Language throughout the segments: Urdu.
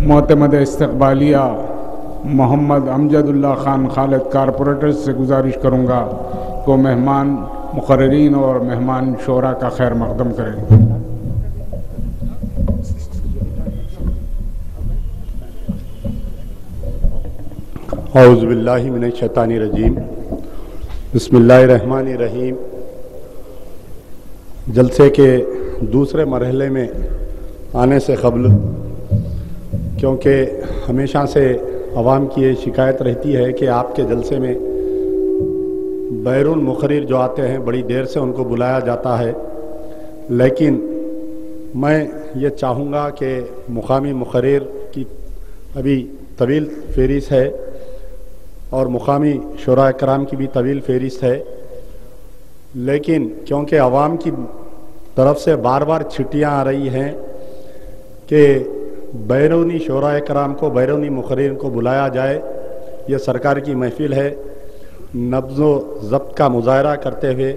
معتمد استقبالیہ محمد امجداللہ خان خالد کارپوریٹر سے گزارش کروں گا کہ مہمان مقررین اور مہمان شورا کا خیر مقدم کریں۔ اعوذ باللہ من الشیطان الرجیم، بسم اللہ الرحمن الرحیم۔ جلسے کے دوسرے مرحلے میں آنے سے قبل، کیونکہ ہمیشہ سے عوام کی یہ شکایت رہتی ہے کہ آپ کے جلسے میں بیرون مقرر جو آتے ہیں بڑی دیر سے ان کو بلایا جاتا ہے، لیکن میں یہ چاہوں گا کہ مقامی مقرر کی ابھی طویل فہرست ہے اور مقامی شورا کرام کی بھی طویل فہرست ہے، لیکن کیونکہ عوام کی طرف سے بار بار چھٹیاں آ رہی ہیں کہ بیرونی شورا کرام کو، بیرونی مقررین کو بلایا جائے، یہ سرکار کی محفل ہے، نبض و ضبط کا مظاہرہ کرتے ہوئے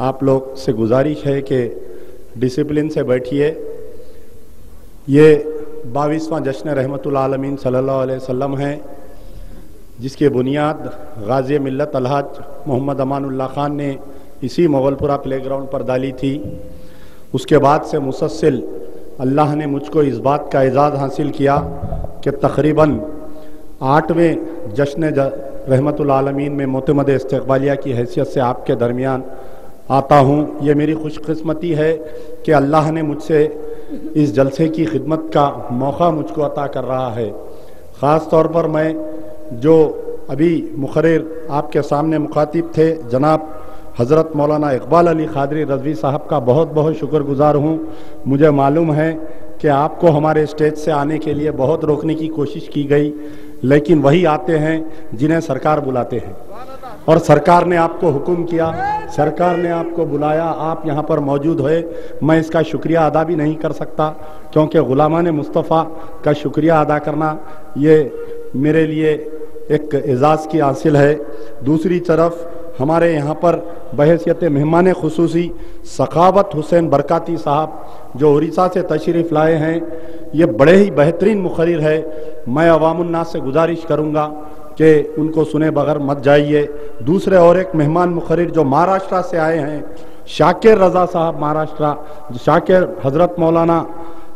آپ لوگ سے گزارش ہے کہ ڈسپلن سے بیٹھیے۔ یہ 22واں جشن رحمت العالمین صلی اللہ علیہ وسلم ہے، جس کی بنیاد غازی ملت الحاج محمد امان اللہ خان نے اسی مغل پورہ پلے گراؤنڈ پر ڈالی تھی۔ اس کے بعد سے مسلسل اللہ نے مجھ کو اس بات کا اعزاز حاصل کیا کہ تقریباً 8ویں جشن رحمت العالمین میں معتمد استقبالیہ کی حیثیت سے آپ کے درمیان آتا ہوں۔ یہ میری خوش قسمتی ہے کہ اللہ نے مجھ سے اس جلسے کی خدمت کا موقع مجھ کو عطا کر رہا ہے۔ خاص طور پر میں جو ابھی مقرر آپ کے سامنے مخاطب تھے جناب حضرت مولانا اقبال علی قادری رضوی صاحب کا بہت بہت شکر گزار ہوں۔ مجھے معلوم ہے کہ آپ کو ہمارے اسٹیج سے آنے کے لیے بہت روکنے کی کوشش کی گئی، لیکن وہی آتے ہیں جنہیں سرکار بلاتے ہیں، اور سرکار نے آپ کو حکم کیا، سرکار نے آپ کو بلایا، آپ یہاں پر موجود ہوئے۔ میں اس کا شکریہ ادا بھی نہیں کر سکتا، کیونکہ غلامان مصطفیٰ کا شکریہ ادا کرنا یہ میرے لیے ایک اعزاز کی حاصل ہے۔ دوسری طرف ہمارے یہاں پر بحیثیت مہمان خصوصی سخاوت حسین برکاتی صاحب جو اڑیسہ سے تشریف لائے ہیں، یہ بڑے ہی بہترین مقرر ہے۔ میں عوام الناس سے گزارش کروں گا کہ ان کو سنے بغیر مت جائیے۔ دوسرے اور ایک مہمان مقرر جو مہاراشٹرا سے آئے ہیں، شاکر رضا صاحب، مہاراشٹرا، حضرت مولانا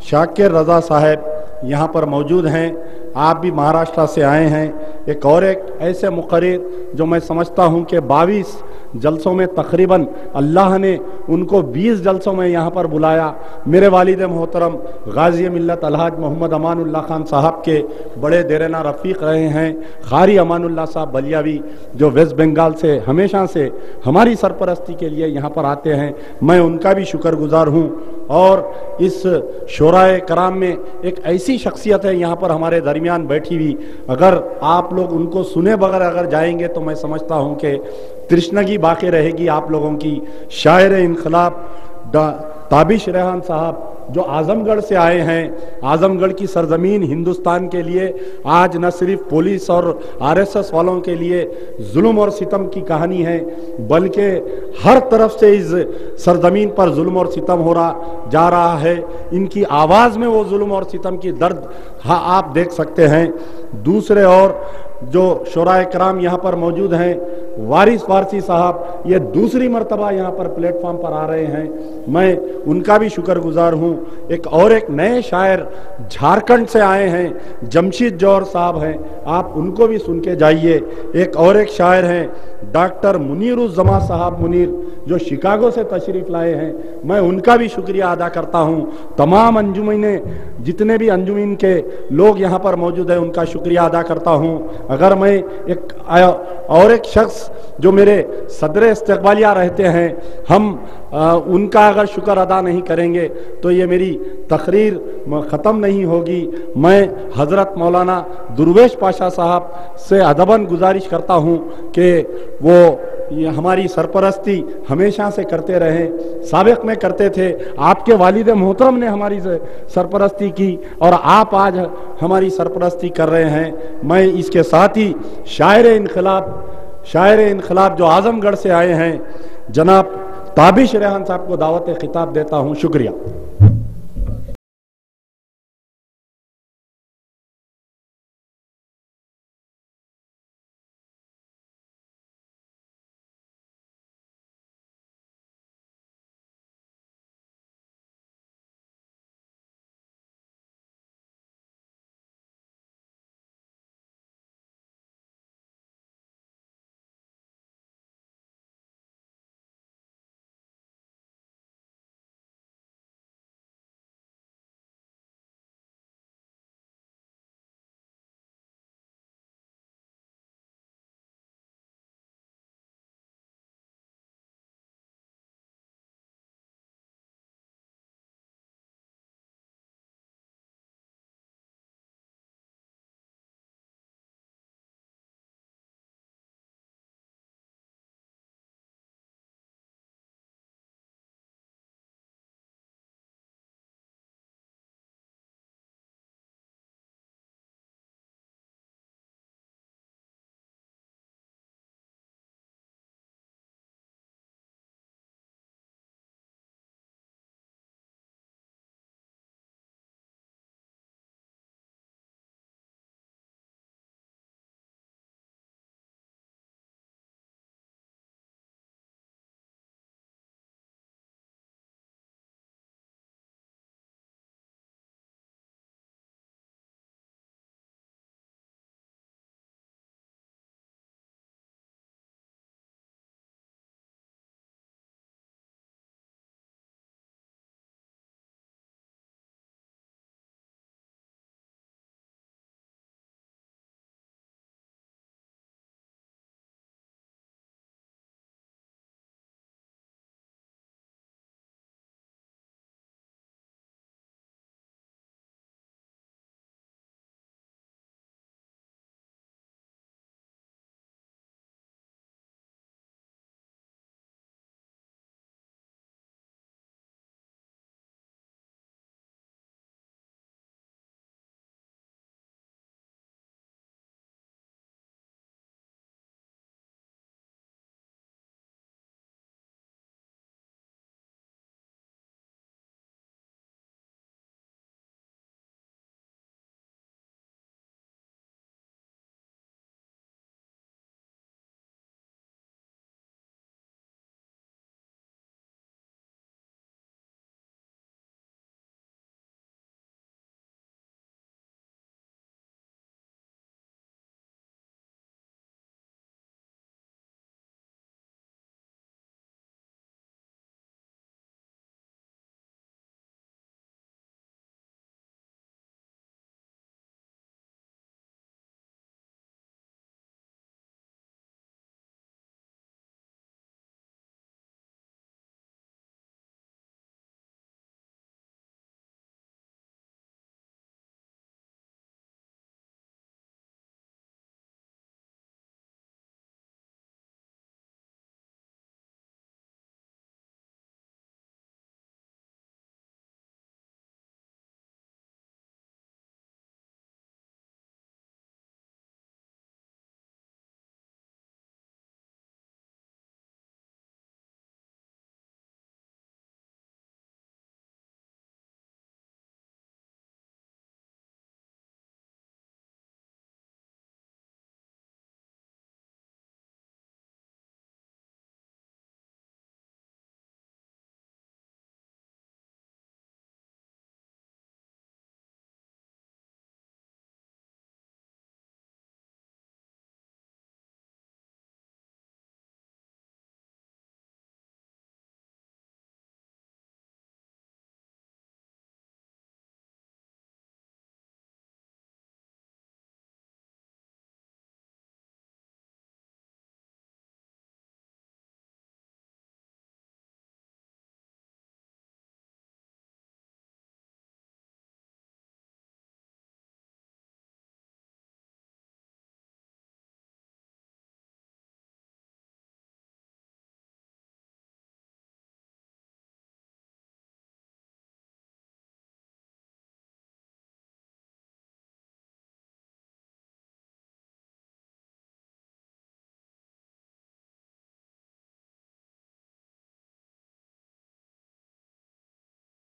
شاکر رضا صاحب یہاں پر موجود ہیں، آپ بھی مہاراشٹرا سے آئے ہیں۔ ایک اور ایک ایسے مقرر جو میں سمجھتا ہوں کہ 22 جلسوں میں تقریباً اللہ نے ان کو 20 جلسوں میں یہاں پر بلایا، میرے والد محترم غازی ملت الحاج محمد امان اللہ خان صاحب کے بڑے دیرینہ رفیق رہے ہیں، قاری امان اللہ صاحب بلیاوی، جو ویسٹ بنگال سے ہمیشہ سے ہماری سرپرستی کے لیے یہاں پر آتے ہیں، میں ان کا بھی شکر گزار ہوں۔ اور اس شورائے کرام میں ایک ایسی شخصیت ہے یہاں پر ہمارے درمیان بیٹھی ہوئی، اگر آپ لوگ ان کو سنے بغیر اگر جائیں گے تو میں سمجھتا ہوں کہ ترشنگی باقی رہے گی آپ لوگوں کی۔ شاعر انقلاب تابش ریحان صاحب جو اعظم گڑھ سے آئے ہیں، اعظم گڑھ کی سرزمین ہندوستان کے لیے آج نہ صرف پولیس اور RSS والوں کے لیے ظلم اور ستم کی کہانی ہے، بلکہ ہر طرف سے اس سرزمین پر ظلم اور ستم ہو رہا جا رہا ہے۔ ان کی آواز میں وہ ظلم اور ستم کی درد آپ دیکھ سکتے ہیں۔ دوسرے اور جو شورائے کرام یہاں پر موجود ہیں، وارث فارسی صاحب یہ دوسری مرتبہ یہاں پر پلیٹ فارم پر آ رہے ہیں، میں ان کا بھی شکر گزار ہوں۔ ایک اور ایک نئے شاعر جھارکھنڈ سے آئے ہیں، جمشید جوہر صاحب ہیں، آپ ان کو بھی سن کے جائیے۔ ایک اور ایک شاعر ہیں ڈاکٹر منیر الزما صاحب، منیر جو شکاگو سے تشریف لائے ہیں، میں ان کا بھی شکریہ ادا کرتا ہوں۔ تمام انجمنیں، جتنے بھی انجمن کے لوگ یہاں پر موجود ہیں، ان کا شکریہ ادا کرتا ہوں۔ اگر میں ایک اور ایک شخص جو میرے صدر استقبالیہ رہتے ہیں، ہم ان کا اگر شکر ادا نہیں کریں گے تو یہ میری تقریر ختم نہیں ہوگی۔ میں حضرت مولانا درویش پاشا صاحب سے ادباً گزارش کرتا ہوں کہ وہ یہ ہماری سرپرستی ہمیشہ سے کرتے رہے، سابق میں کرتے تھے، آپ کے والد محترم نے ہماری سرپرستی کی اور آپ آج ہماری سرپرستی کر رہے ہیں۔ میں اس کے ساتھ ہی شاعر انقلاب جو اعظم گڑھ سے آئے ہیں جناب تابش ریحان صاحب کو دعوت خطاب دیتا ہوں۔ شکریہ۔